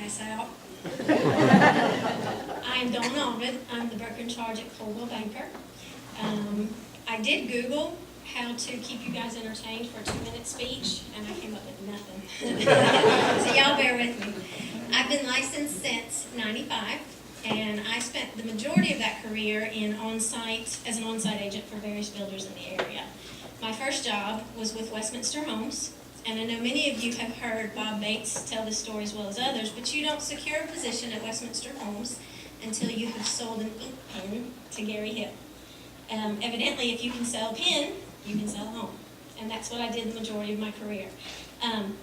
pass out. I am Dawn Alvid. I'm the broker in charge at Coldwell Banker. I did Google how to keep you guys entertained for a 2-minute speech, and I came up with nothing. So y'all bear with me. I've been licensed since '95, and I spent the majority of that career in as an on-site agent for various builders in the area. My first job was with Westminster Homes, and I know many of you have heard Bob Bates tell this story as well as others, but you don't secure a position at Westminster Homes until you have sold an ink pen to Gary Hill. Evidently, if you can sell a pen, you can sell a home. And that's what I did the majority of my career.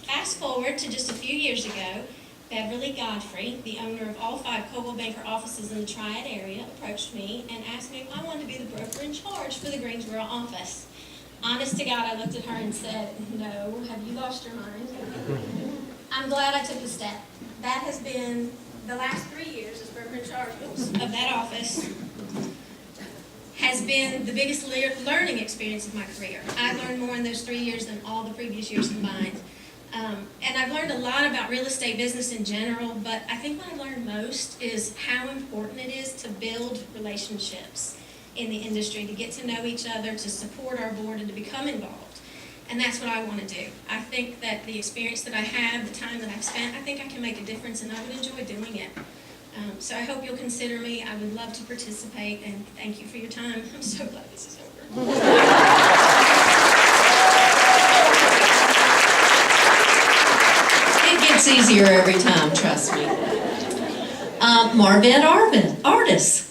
Fast forward to just a few years ago, Beverly Godfrey, the owner of all 5 Coldwell Banker offices in the Triad area, approached me and asked me if I wanted to be the broker in charge for the Greensboro office. Honest to God, I looked at her and said, no, have you lost your mind? I'm glad I took the step. That has been the last 3 years as broker in charge of that office. Has been the biggest learning experience of my career. I've learned more in those 3 years than all the previous years combined. And I've learned a lot about real estate business in general, but I think what I've learned most is how important it is to build relationships in the industry, to get to know each other, to support our board, and to become involved. And that's what I want to do. I think that the experience that I have, the time that I've spent, I think I can make a difference, and I would enjoy doing it. So I hope you'll consider me. I would love to participate, and thank you for your time. I'm so glad this is over. It gets easier every time, trust me. Marvette Artis.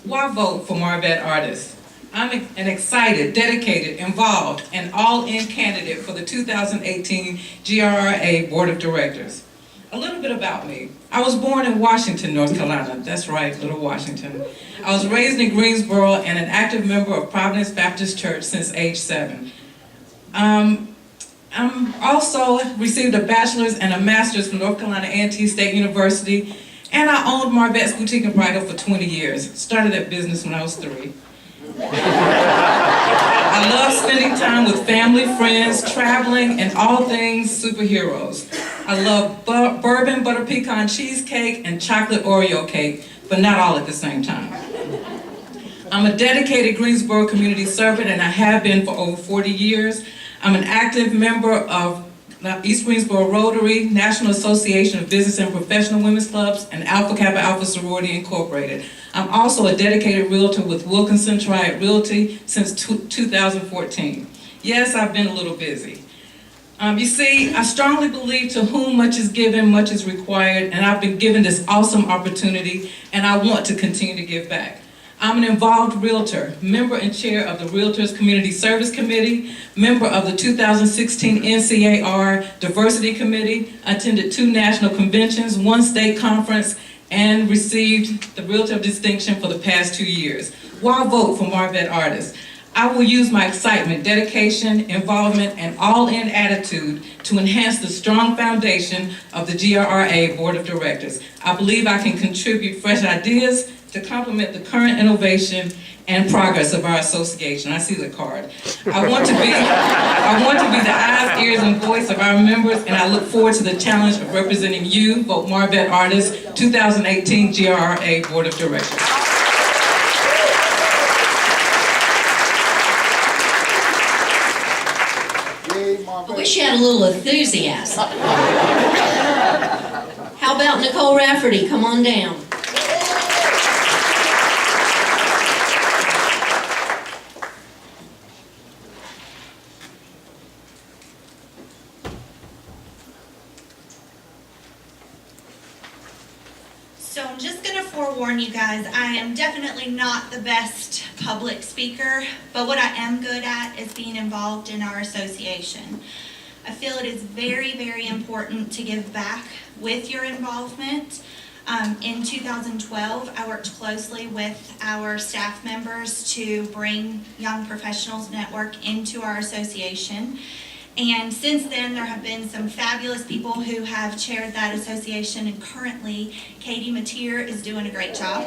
Why vote for Marvette Artis? I'm an excited, dedicated, involved, and all-in candidate for the 2018 GRRA Board of Directors. A little bit about me. I was born in Washington, North Carolina. That's right, little Washington. I was raised in Greensboro and an active member of Providence Baptist Church since age 7. I'm also received a bachelor's and a master's from North Carolina A&T State University, and I owned Marvette's Boutique and Bridal for 20 years. Started that business when I was 3. I love spending time with family, friends, traveling, and all things superheroes. I love bourbon butter pecan cheesecake and chocolate Oreo cake, but not all at the same time. I'm a dedicated Greensboro community servant, and I have been for over 40 years. I'm an active member of East Greensboro Rotary, National Association of Business and Professional Women's Clubs, and Alpha Kappa Alpha Sorority Incorporated. I'm also a dedicated realtor with Wilkinson Triad Realty since 2014. Yes, I've been a little busy. You see, I strongly believe to whom much is given, much is required, and I've been given this awesome opportunity, and I want to continue to give back. I'm an involved realtor, member and chair of the Realtors Community Service Committee, member of the 2016 NCAR Diversity Committee, attended 2 national conventions, 1 state conference, and received the Realtor Distinction for the past 2 years. Why vote for Marvette Artis? I will use my excitement, dedication, involvement, and all-in attitude to enhance the strong foundation of the GRRA Board of Directors. I believe I can contribute fresh ideas to complement the current innovation and progress of our association. I see the card. I want to be the eyes, ears, and voice of our members, and I look forward to the challenge of representing you, vote Marvette Artis, 2018 GRRA Board of Directors. I wish you had a little enthusiasm. How about Nicole Rafferty? Come on down. So I'm just going to forewarn you guys, I am definitely not the best public speaker, but what I am good at is being involved in our association. I feel it is very, very important to give back with your involvement. In 2012, I worked closely with our staff members to bring Young Professionals Network into our association. And since then, there have been some fabulous people who have chaired that association, and currently Katie Mateer is doing a great job.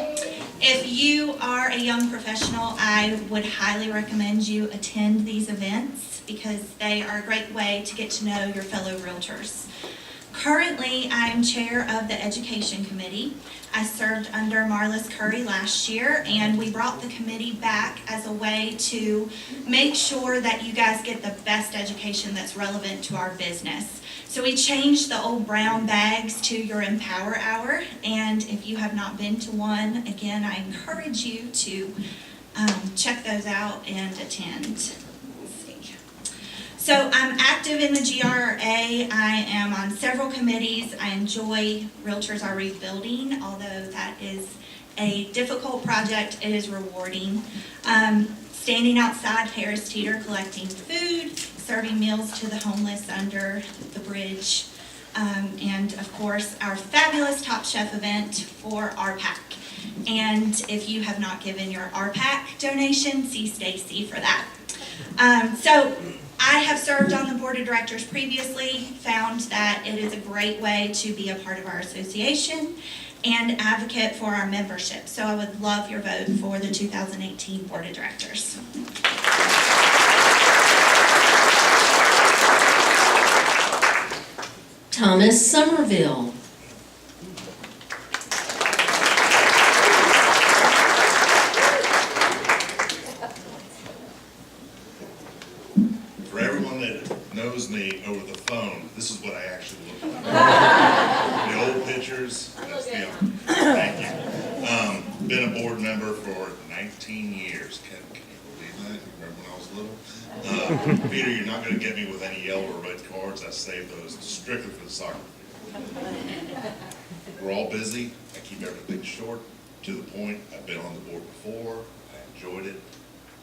If you are a young professional, I would highly recommend you attend these events because they are a great way to get to know your fellow realtors. Currently, I'm chair of the Education Committee. I served under Marlis Curry last year, and we brought the committee back as a way to make sure that you guys get the best education that's relevant to our business. So we changed the old brown bags to your Empower Hour, and if you have not been to one, again, I encourage you to check those out and attend. So I'm active in the GRRA. I am on several committees. I enjoy Realtors Are Rebuilding, although that is a difficult project, it is rewarding. Standing outside Harris Teeter collecting food, serving meals to the homeless under the bridge, and of course our fabulous Top Chef event for RPAC. And if you have not given your RPAC donation, see Stacy for that. So I have served on the board of directors previously, found that it is a great way to be a part of our association and advocate for our membership. So I would love your vote for the 2018 board of directors. Thomas Somerville. For everyone that knows me over the phone, this is what I actually look like. The old pictures, that's the old. Thank you. Been a board member for 19 years. Can you believe that? You remember when I was little? Peter, you're not going to get me with any yellow or red cards. I saved those strictly for the soccer field. We're all busy. I keep everything short, to the point. I've been on the board before. I enjoyed it.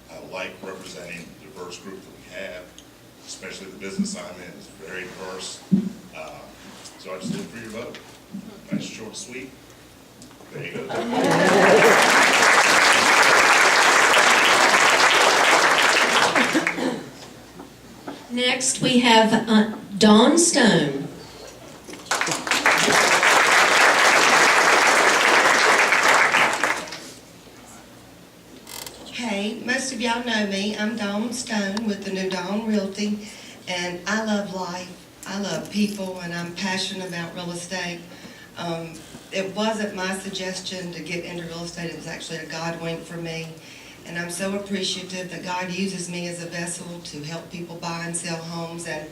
I like representing the diverse group that we have, especially the business I'm in is very diverse. So I just look for your vote. Nice, short, sweet. There you go. Next, we have Dawn Stone. Hey, most of y'all know me. I'm Dawn Stone with the New Dawn Realty, and I love life. I love people, and I'm passionate about real estate. It wasn't my suggestion to get into real estate. It was actually a God wink for me. And I'm so appreciative that God uses me as a vessel to help people buy and sell homes, and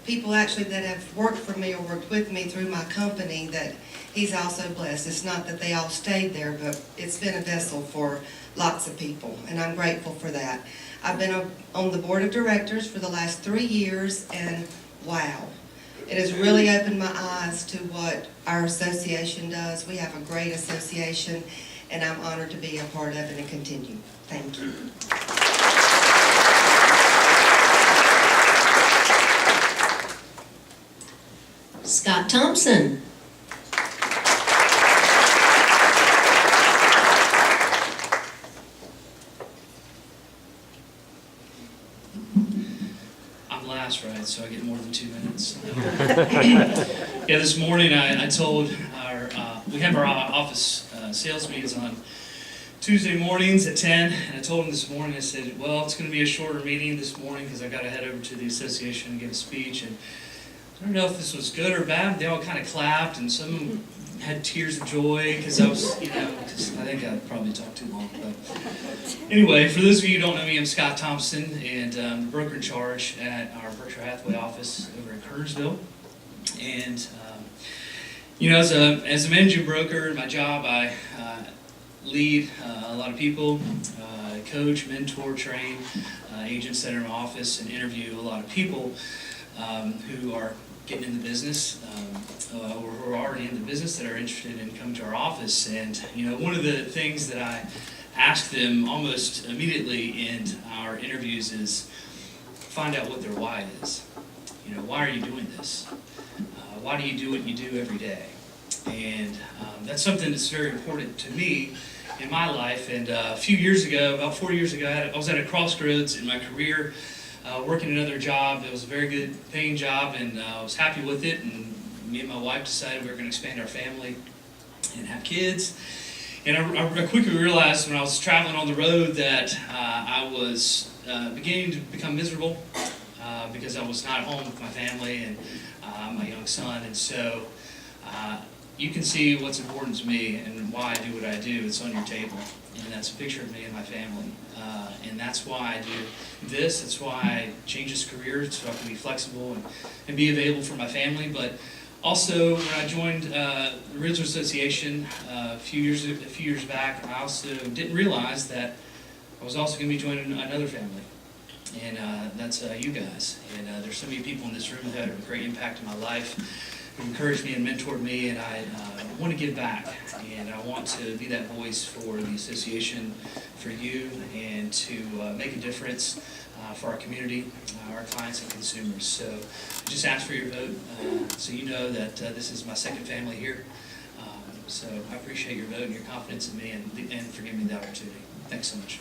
people actually that have worked for me or worked with me through my company that He's also blessed. It's not that they all stayed there, but it's been a vessel for lots of people, and I'm grateful for that. I've been on the board of directors for the last 3 years, and wow, it has really opened my eyes to what our association does. We have a great association, and I'm honored to be a part of it and continue. Thank you. Scott Thompson. I'm last, right, so I get more than 2 minutes. Yeah, this morning I told we have our office sales meetings on Tuesday mornings at 10, and I told them this morning, I said, well, it's going to be a shorter meeting this morning because I got to head over to the association and give a speech, and I don't know if this was good or bad. They all kind of clapped, and some of them had tears of joy because I was, because I think I probably talked too long. But anyway, for those of you who don't know me, I'm Scott Thompson, and I'm the broker in charge at our Berkshire Hathaway office over in Kernersville. And as a managing broker in my job, I lead a lot of people, coach, mentor, train agents that are in my office, and interview a lot of people who are getting in the business or who are already in the business that are interested in coming to our office. And one of the things that I ask them almost immediately in our interviews is find out what their why is. Why are you doing this? Why do you do what you do every day? And that's something that's very important to me in my life. And a few years ago, about 4 years ago, I was at a crossroads in my career. working another job. It was a very good paying job, and I was happy with it. And me and my wife decided we were going to expand our family and have kids. And I quickly realized when I was traveling on the road that I was beginning to become miserable because I was not home with my family and my young son. And so you can see what's important to me and why I do what I do. It's on your table. And that's a picture of me and my family. And that's why I do this. That's why I change this career, so I can be flexible and be available for my family. But also, when I joined the Realtor Association a few years back, I also didn't realize that I was also going to be joining another family. And that's you guys. And there's so many people in this room that had a great impact in my life, who encouraged me and mentored me, and I want to give back. And I want to be that voice for the association, for you, and to make a difference for our community, our clients and consumers. So I just ask for your vote so you know that this is my second family here. So I appreciate your vote and your confidence in me and for giving me the opportunity. Thanks so much.